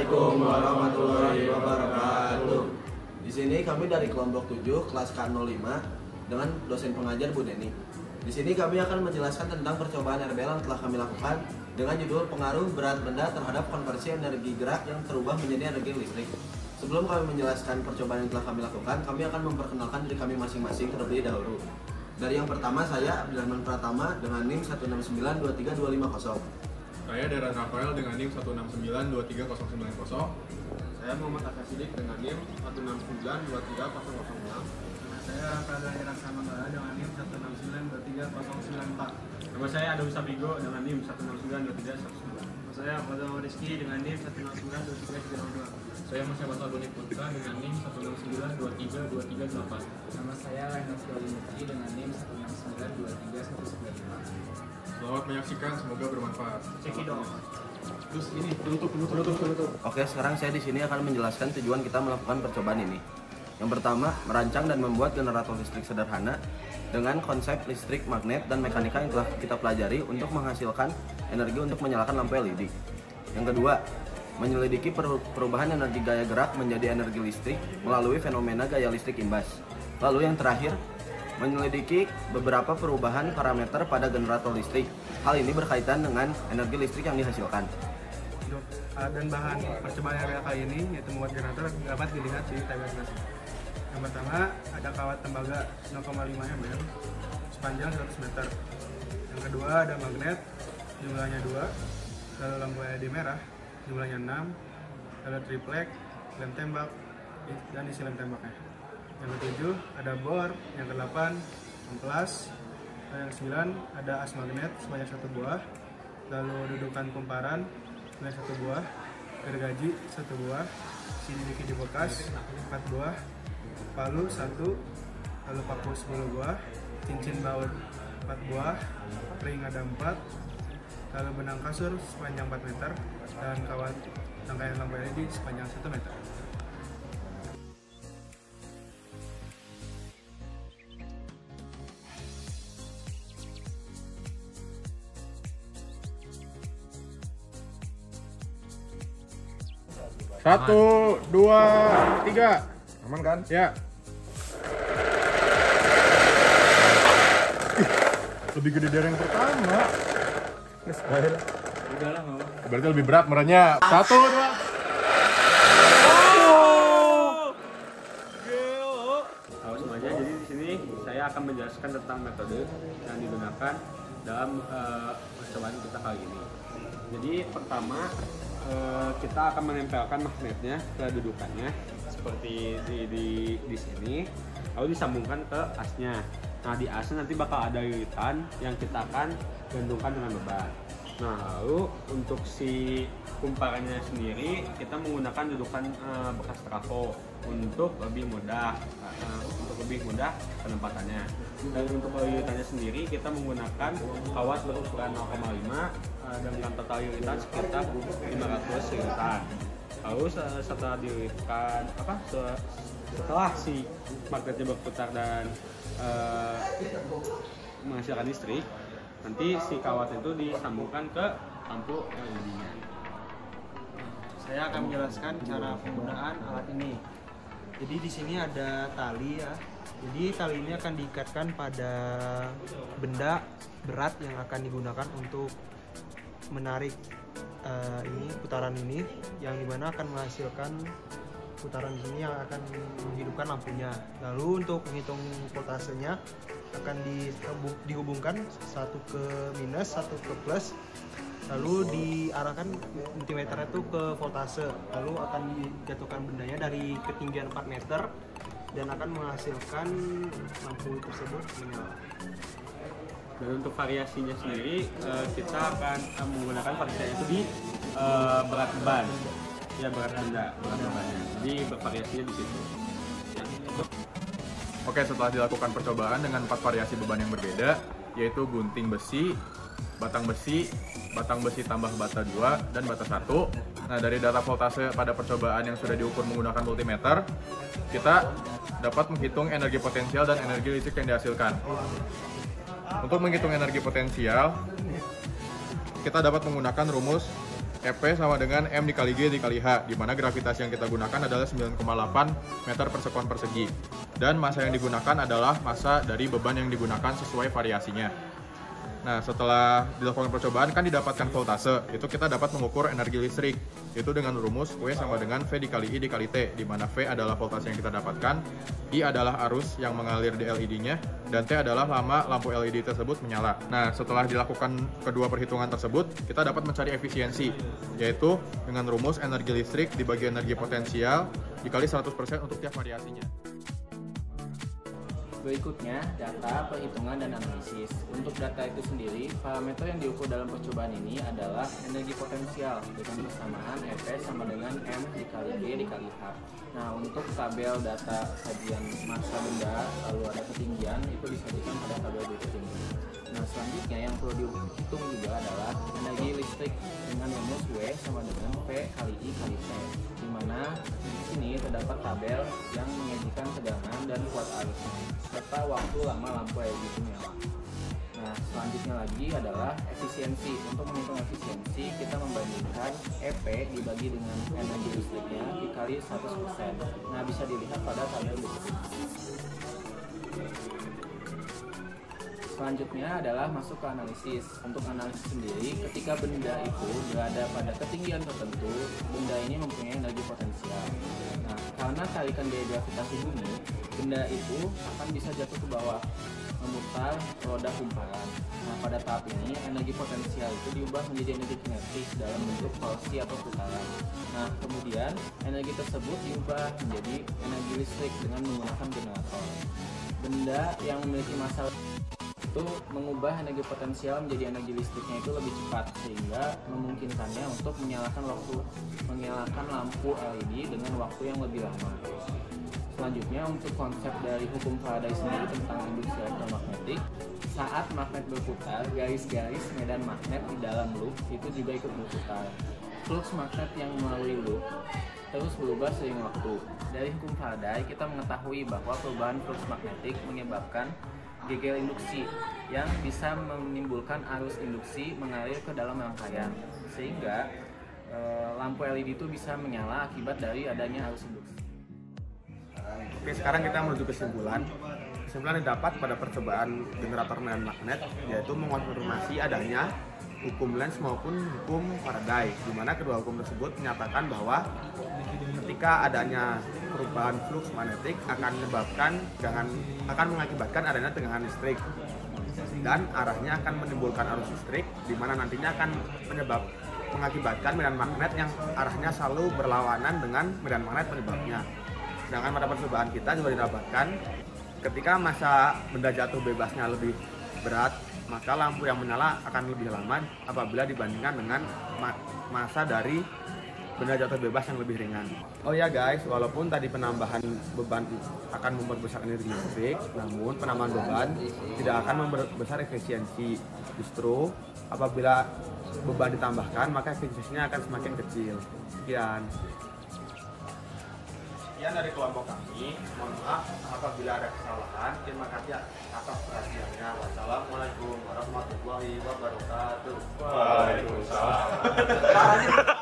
Assalamualaikum warahmatullahi wabarakatuh. Di sini kami dari kelompok 7 kelas K05 dengan dosen pengajar Bu Neni. Di sini kami akan menjelaskan tentang percobaan RBL yang telah kami lakukan dengan judul pengaruh berat benda terhadap konversi energi gerak yang terubah menjadi energi listrik. Sebelum kami menjelaskan percobaan yang telah kami lakukan, kami akan memperkenalkan diri kami masing-masing terlebih dahulu. Dari yang pertama, saya Abdurrahman Pratama dengan NIM 169232250. Saya Deran Rafael dengan NIM 1692390. Saya Muhammad Akasidik dengan NIM 169230006. Saya Rafael Raksana dengan NIM 1692304. Nama saya Adawi Sapigo dengan NIM 1692319. Saya Fadil Rizky dengan NIM 1692332. Saya Mas Abdul Putra dengan NIM 169232328. Nama saya Renov Dolimuti dengan NIM 1692395. Selamat menyaksikan, semoga bermanfaat. Cekidot. Terus ini tutup. Oke, sekarang saya di sini akan menjelaskan tujuan kita melakukan percobaan ini. Yang pertama, merancang dan membuat generator listrik sederhana dengan konsep listrik, magnet, dan mekanika yang telah kita pelajari untuk menghasilkan energi untuk menyalakan lampu LED. Yang kedua, menyelidiki perubahan energi gaya gerak menjadi energi listrik melalui fenomena gaya listrik imbas. Lalu yang terakhir, menyelidiki beberapa perubahan parameter pada generator listrik. Hal ini berkaitan dengan energi listrik yang dihasilkan. Dan bahan percobaan RBL kali ini yaitu membuat generator dapat dilihat di tabel atas. Yang pertama ada kawat tembaga 0,5 mm sepanjang 100 meter. Yang kedua ada magnet jumlahnya 2, lalu lampu LED merah jumlahnya 6, lalu triplek, lem tembak, dan isi lem tembaknya. Yang ketujuh ada bor, yang ke-8 amplas, dan yang ke-9 ada as magnet sebanyak 1 buah, lalu dudukan kumparan sebanyak 1 buah, gergaji 1 buah, CD-DVD bekas 4 buah, palu 1, lalu paku 10 buah, cincin baut 4 buah, ring ada 4, lalu benang kasur sepanjang 4 meter, dan kawat rangkaian lampu LED sepanjang 1 meter. Satu, dua, tiga. Aman kan? Ya. Lebih gede dari yang pertama. Udah lah, mau. Berarti lebih berat merahnya. Satu, dua. Halo semuanya, jadi di sini saya akan menjelaskan tentang metode yang digunakan dalam percobaan kita kali ini. Jadi pertama kita akan menempelkan magnetnya ke dudukannya seperti di sini, lalu disambungkan ke asnya. Nah di asnya nanti bakal ada lilitan yang kita akan gantungkan dengan beban. Nah lalu untuk si kumparannya sendiri kita menggunakan dudukan bekas trafo untuk lebih mudah penempatannya. Dan untuk lilitannya sendiri kita menggunakan kawat berukuran 0,5 dengan total lilitan sekitar 500 lilitan. Lalu setelah dililitkan setelah si magnetnya berputar dan menghasilkan listrik, nanti si kawat itu disambungkan ke lampu LED-nya. Saya akan menjelaskan cara penggunaan alat ini. Jadi di sini ada tali ya. Jadi tali ini akan diikatkan pada benda berat yang akan digunakan untuk menarik putaran ini, yang dimana akan menghasilkan putaran di sini yang akan menghidupkan lampunya. Lalu untuk menghitung voltasenya akan dihubungkan satu ke minus, satu ke plus, lalu diarahkan multimeter itu ke voltase, lalu akan dijatuhkan bendanya dari ketinggian 4 meter dan akan menghasilkan lampu tersebut menyala. Dan untuk variasinya sendiri kita akan menggunakan variasinya itu di berat beban, ya berat bebannya. Jadi bervariasinya di situ. Ya. Oke, setelah dilakukan percobaan dengan 4 variasi beban yang berbeda, yaitu gunting besi, batang besi tambah bata 2, dan bata 1. Nah, dari data voltase pada percobaan yang sudah diukur menggunakan multimeter, kita dapat menghitung energi potensial dan energi listrik yang dihasilkan. Untuk menghitung energi potensial, kita dapat menggunakan rumus EP sama dengan M dikali G dikali H, di mana gravitasi yang kita gunakan adalah 9,8 meter per sekon persegi. Dan massa yang digunakan adalah massa dari beban yang digunakan sesuai variasinya. Nah, setelah dilakukan percobaan kan didapatkan voltase, itu kita dapat mengukur energi listrik, itu dengan rumus W sama dengan V dikali I dikali T, di mana V adalah voltase yang kita dapatkan, I adalah arus yang mengalir di LED-nya, dan T adalah lama lampu LED tersebut menyala. Nah, setelah dilakukan kedua perhitungan tersebut, kita dapat mencari efisiensi, yaitu dengan rumus energi listrik dibagi energi potensial dikali 100% untuk tiap variasinya. Berikutnya, data, perhitungan, dan analisis. Untuk data itu sendiri, parameter yang diukur dalam percobaan ini adalah energi potensial dengan persamaan EP sama dengan M dikali G dikali H. Nah, untuk tabel data sajian massa benda, lalu ada ketinggian, itu disajikan pada tabel berikut ini. Nah, selanjutnya yang perlu dihitung juga adalah energi listrik dengan rumus W sama dengan P kali I kali T, di mana di sini terdapat tabel yang menyajikan tegangan dan kuat arusnya, serta waktu lama lampu LED itu menyala. Nah, selanjutnya lagi adalah efisiensi. Untuk menghitung efisiensi, kita membandingkan EP dibagi dengan energi listriknya dikali 100%. Nah, bisa dilihat pada tabel berikut ini. Selanjutnya adalah masuk ke analisis. Untuk analisis sendiri, ketika benda itu berada pada ketinggian tertentu, benda ini mempunyai energi potensial. Nah, karena tarikan gaya gravitasi bumi, benda itu akan bisa jatuh ke bawah, memutar roda kumparan. Nah, pada tahap ini, energi potensial itu diubah menjadi energi kinetik dalam bentuk torsi atau putaran. Nah, kemudian energi tersebut diubah menjadi energi listrik dengan menggunakan generator. Benda yang memiliki massa itu mengubah energi potensial menjadi energi listriknya itu lebih cepat, sehingga memungkinkannya untuk menyalakan lampu LED dengan waktu yang lebih lama. Selanjutnya, untuk konsep dari hukum Faraday sendiri tentang induksi elektromagnetik, saat magnet berputar, garis-garis medan magnet di dalam loop itu juga ikut berputar. Flux magnet yang melalui loop terus berubah seiring waktu. Dari hukum Faraday, kita mengetahui bahwa perubahan flux magnetik menyebabkan gegel induksi yang bisa menimbulkan arus induksi mengalir ke dalam rangkaian, sehingga lampu LED itu bisa menyala akibat dari adanya arus induksi. Oke, sekarang kita menuju kesimpulan. Kesimpulan yang didapat pada percobaan generator medan magnet yaitu mengonfirmasi adanya hukum Lenz maupun hukum Faraday, di mana kedua hukum tersebut menyatakan bahwa ketika adanya perubahan flux magnetik akan mengakibatkan adanya tegangan listrik, dan arahnya akan menimbulkan arus listrik, di mana nantinya akan mengakibatkan medan magnet yang arahnya selalu berlawanan dengan medan magnet penyebabnya. Sedangkan pada percobaan kita juga didapatkan ketika massa benda jatuh bebasnya lebih berat, maka lampu yang menyala akan lebih lama apabila dibandingkan dengan massa dari benda jatuh bebas yang lebih ringan. Oh ya guys, walaupun tadi penambahan beban akan memperbesar energi listrik, namun penambahan beban tidak akan memperbesar efisiensi. Justru apabila beban ditambahkan, maka efisiensinya akan semakin kecil. Sekian dari kelompok kami. Mohon maaf apabila ada kesalahan. Terima kasih atas perhatiannya. Wassalamualaikum warahmatullahi wabarakatuh. Waalaikumsalam.